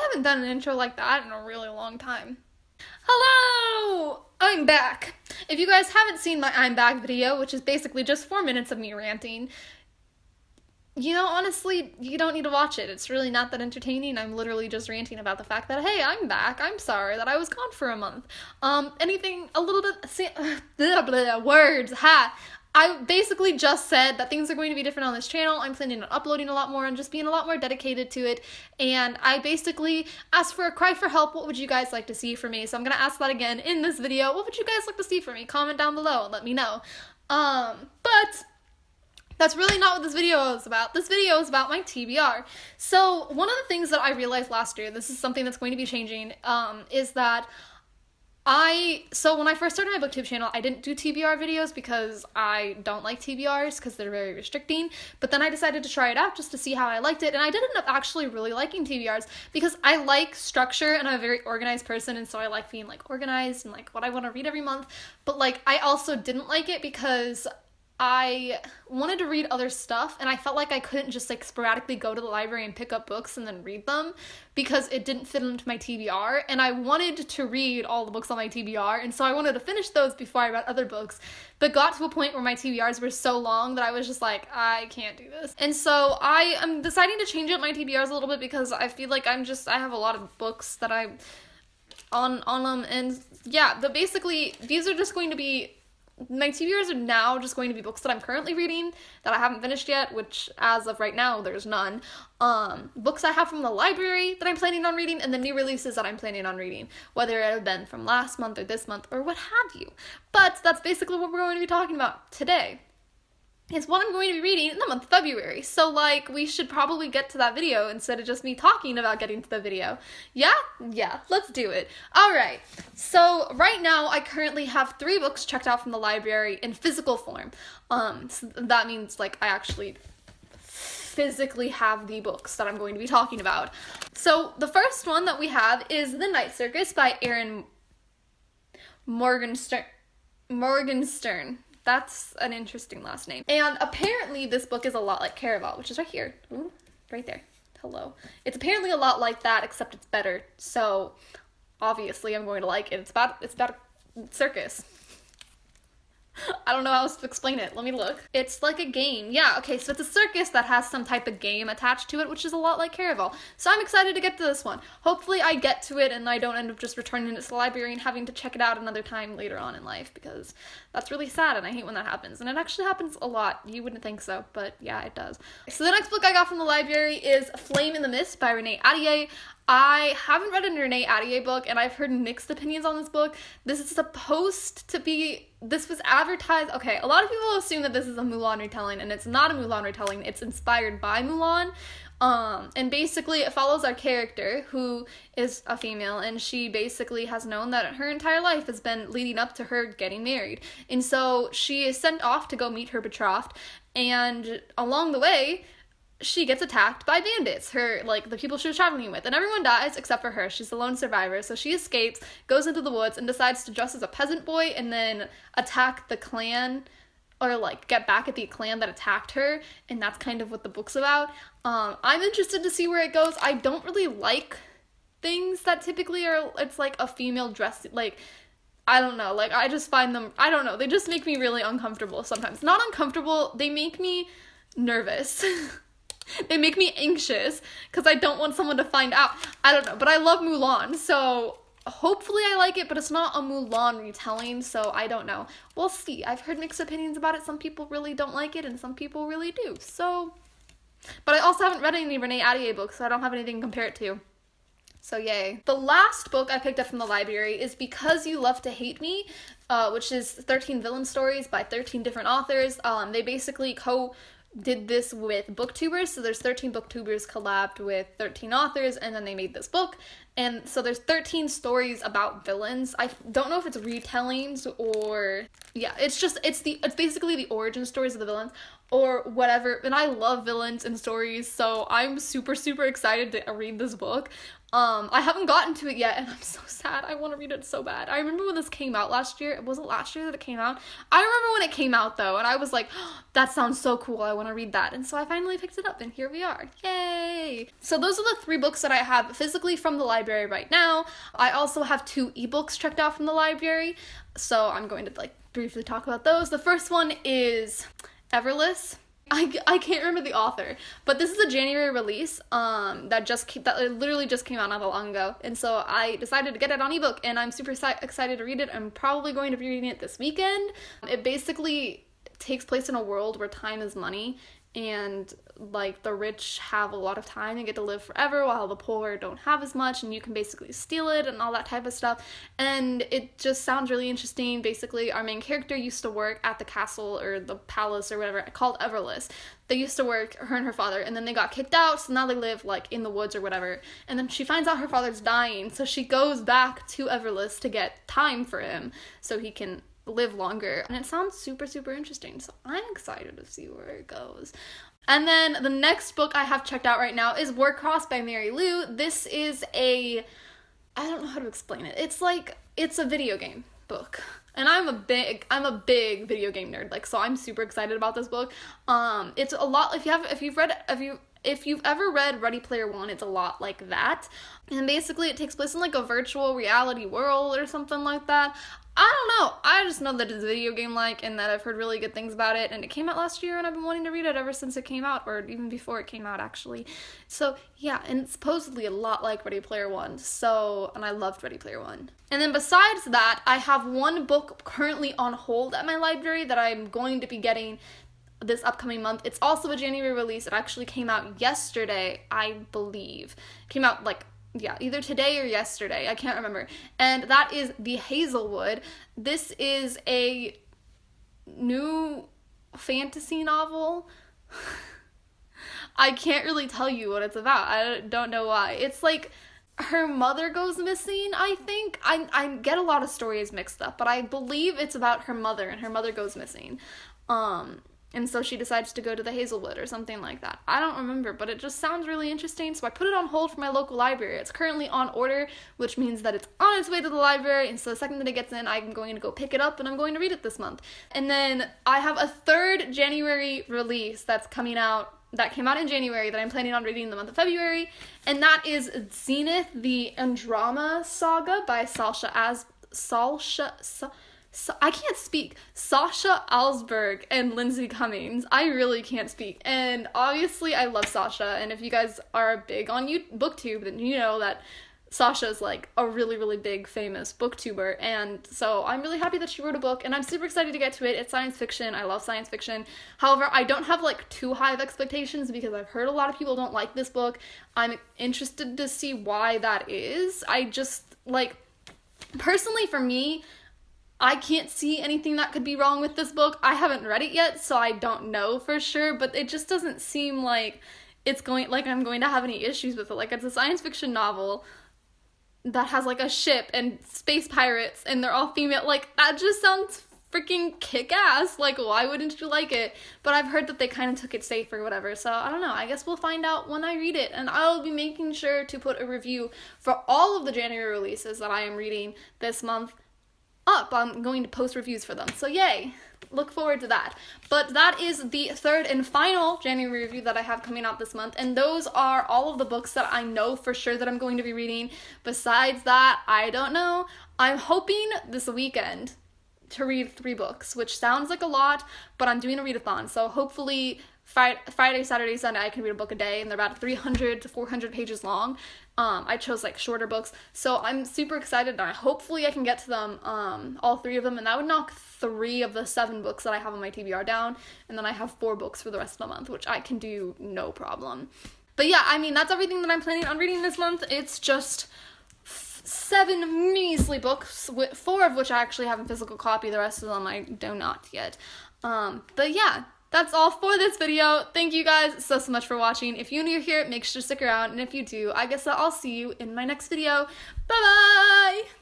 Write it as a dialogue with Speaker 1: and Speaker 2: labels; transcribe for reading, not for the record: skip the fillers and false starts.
Speaker 1: haven't done an intro like that in a really long time. Hello! I'm back. If you guys haven't seen my I'm back video, which is basically just 4 minutes of me ranting, you know, honestly, you don't need to watch it. It's really not that entertaining. I'm literally just ranting about the fact that, hey, I'm back. I'm sorry that I was gone for a month. Anything a little bit, blah, blah, words, ha. I basically just said that things are going to be different on this channel. I'm planning on uploading a lot more and just being a lot more dedicated to it. And I basically asked for a cry for help. What would you guys like to see from me? So I'm going to ask that again in this video. What would you guys like to see from me? Comment down below and let me know. But that's really not what this video is about. This video is about my TBR. So one of the things that I realized last year, this is something that's going to be changing, is that so when I first started my booktube channel, I didn't do TBR videos because I don't like TBRs because they're very restricting, but then I decided to try it out just to see how I liked it, and I did end up actually really liking TBRs because I like structure and I'm a very organized person, and so I like being like organized and like what I want to read every month, but like I also didn't like it because I wanted to read other stuff, and I felt like I couldn't just like sporadically go to the library and pick up books and then read them because it didn't fit into my TBR, and I wanted to read all the books on my TBR, and so I wanted to finish those before I read other books, but got to a point where my TBRs were so long that I was just like, I can't do this. And so I am deciding to change up my TBRs a little bit because I feel like I have a lot of books that I on them, and yeah, but basically these are just going to be my TBRs are now just going to be books that I'm currently reading that I haven't finished yet, which as of right now, there's none. Books I have from the library that I'm planning on reading, and the new releases that I'm planning on reading, whether it have been from last month or this month or what have you. But that's basically what we're going to be talking about today. It's what I'm going to be reading in the month of February. So, like, we should probably get to that video instead of just me talking about getting to the video. Yeah? Yeah, let's do it. Alright, so right now I currently have 3 books checked out from the library in physical form. So that means, like, I actually physically have the books that I'm going to be talking about. So, the first one that we have is The Night Circus by Erin Morgenstern. That's an interesting last name. And apparently this book is a lot like Caraval, which is right here. Ooh, right there. Hello. It's apparently a lot like that, except it's better. So obviously I'm going to like it. It's about a circus. I don't know how else to explain it. Let me look. It's like a game. Yeah, okay, so it's a circus that has some type of game attached to it, which is a lot like Caraval. So I'm excited to get to this one. Hopefully I get to it and I don't end up just returning it to the library and having to check it out another time later on in life, because that's really sad and I hate when that happens. And it actually happens a lot. You wouldn't think so, but yeah, it does. So the next book I got from the library is Flame in the Mist by Renee Ahdieh. I haven't read a Renee Ahdieh book, and I've heard mixed opinions on this book. This was advertised, okay, a lot of people assume that this is a Mulan retelling, and it's not a Mulan retelling, it's inspired by Mulan. And basically it follows our character, who is a female, and she basically has known that her entire life has been leading up to her getting married. And so she is sent off to go meet her betrothed, and along the way, she gets attacked by bandits, the people she was traveling with, and everyone dies except for her. She's the lone survivor, so she escapes, goes into the woods, and decides to dress as a peasant boy and then attack the clan, or like get back at the clan that attacked her, and that's kind of what the book's about. I'm interested to see where it goes. I don't really like things that typically it's like a female dress, like, I don't know, like, I just find them, I don't know, they just make me really uncomfortable sometimes. Not uncomfortable, they make me nervous. They make me anxious because I don't want someone to find out. I don't know, but I love Mulan, so hopefully I like it, but it's not a Mulan retelling, so I don't know. We'll see. I've heard mixed opinions about it. Some people really don't like it, and some people really do, so. But I also haven't read any Renee Ahdieh books, so I don't have anything to compare it to. So
Speaker 2: yay. The last book I picked up from the library is Because You Love to Hate Me, which is 13 villain stories by 13 different authors. They basically did this with booktubers, so there's 13 booktubers collabed with 13 authors, and then they made this book, and so there's 13 stories about villains. I don't know if it's retellings or, yeah, it's basically the origin stories of the villains, or whatever, and I love villains and stories, so I'm super, super excited to read this book.
Speaker 1: I haven't gotten to it yet, and I'm so sad. I want to read it so bad. I remember when this came out last year. Was it last year that it came out? I remember when it came out, though, and I was like, oh, that sounds so cool. I want to read that. And so I finally picked it up, and here we are. Yay! So those are the 3 books that I have physically from the library right now. I also have 2 ebooks checked out from the library, so I'm going to, like, briefly talk about those. The first one is Effortless. I can't remember the author, but this is a January release that literally just came out not that long ago, and so I decided to get it on ebook, and I'm super excited to read it. I'm probably going to be reading it this weekend. It basically takes place in a world where time is money, and like the rich have a lot of time and get to live forever while the poor don't have as much, and you can basically steal it and all that type of stuff. And it just sounds really interesting. Basically, our main character used to work at the castle or the palace or whatever called Effortless. They used to work, her and her father, and then they got kicked out, so now they live like in the woods or whatever. And then she finds out her father's dying, so she goes back to Effortless to get time for him so he can live longer. And it sounds super, super interesting, so I'm excited to see where it goes. And then the next book I have checked out right now is Warcross by Mary Lou. This is I don't know how to explain it. It's a video game book. And I'm a big video game nerd, like, so I'm super excited about this book. It's a lot, if you've ever read Ready Player One, it's a lot like that. And basically it takes place in like a virtual reality world or something like that. I don't know. I just know that it's a video game like, and that I've heard really good things about it, and it came out last year, and I've been wanting to read it ever since it came out, or even before it came out, actually. So, yeah, and it's supposedly a lot like Ready Player One, so, and I loved Ready Player One. And then besides that, I have 1 book currently on hold at my library that I'm going to be getting this upcoming month. It's also a January release. It actually came out yesterday, I believe. It came out, like, yeah, either today or yesterday, I can't remember. And that is The Hazelwood. This is a new fantasy novel. I can't really tell you what it's about. I don't know why. It's like her mother goes missing, I think. I get a lot of stories mixed up, but I believe it's about her mother, and her mother goes missing. And so she decides to go to the Hazelwood or something like that. I don't remember, but it just sounds really interesting, so I put it on hold for my local library. It's currently on order, which means that it's on its way to the library, and so the second that it gets in, I'm going to go pick it up, and I'm going to read it this month. And then I have a 3rd January release that came out in January that I'm planning on reading in the month of February, and that is Zenith, the Andromeda Saga by I can't speak. Sasha Alsberg and Lindsay Cummings. I really can't speak. And obviously I love Sasha, and if you guys are big on booktube, then you know that Sasha's like a really, really big famous booktuber, and so I'm really happy that she wrote a book, and I'm super excited to get to it. It's science fiction. I love science fiction. However, I don't have like too high of expectations because I've heard a lot of people don't like this book. I'm interested to see why that is. I just, like, personally for me, I can't see anything that could be wrong with this book. I haven't read it yet, so I don't know for sure, but it just doesn't seem like I'm going to have any issues with it. Like, it's a science fiction novel that has like a ship and space pirates, and they're all female. Like, that just sounds freaking kick-ass. Like, why wouldn't you like it? But I've heard that they kind of took it safe or whatever, so I don't know. I guess we'll find out when I read it, and I'll be making sure to put a review for all of the January releases that I am reading this month up. I'm going to post reviews for them, so yay, look forward to that. But that is the 3rd and final January review that I have coming out this month, and those are all of the books that I know for sure that I'm going to be reading. Besides that, I don't know. I'm hoping this weekend to read 3 books, which sounds like a lot, but I'm doing a readathon, so hopefully Friday, Saturday, Sunday, I can read a book a day, and they're about 300 to 400 pages long. I chose like shorter books, so I'm super excited, and hopefully I can get to them, all 3 of them, and that would knock 3 of the 7 books that I have on my TBR down, and then I have 4 books for the rest of the month, which I can do no problem. But yeah, I mean, that's everything that I'm planning on reading this month. It's just 7 measly books, 4 of which I actually have in physical copy, the rest of them I do not yet. But yeah, that's all for this video. Thank you guys so much for watching. If you're new here, make sure to stick around, and if you do, I guess I'll see you in my next video. Bye bye!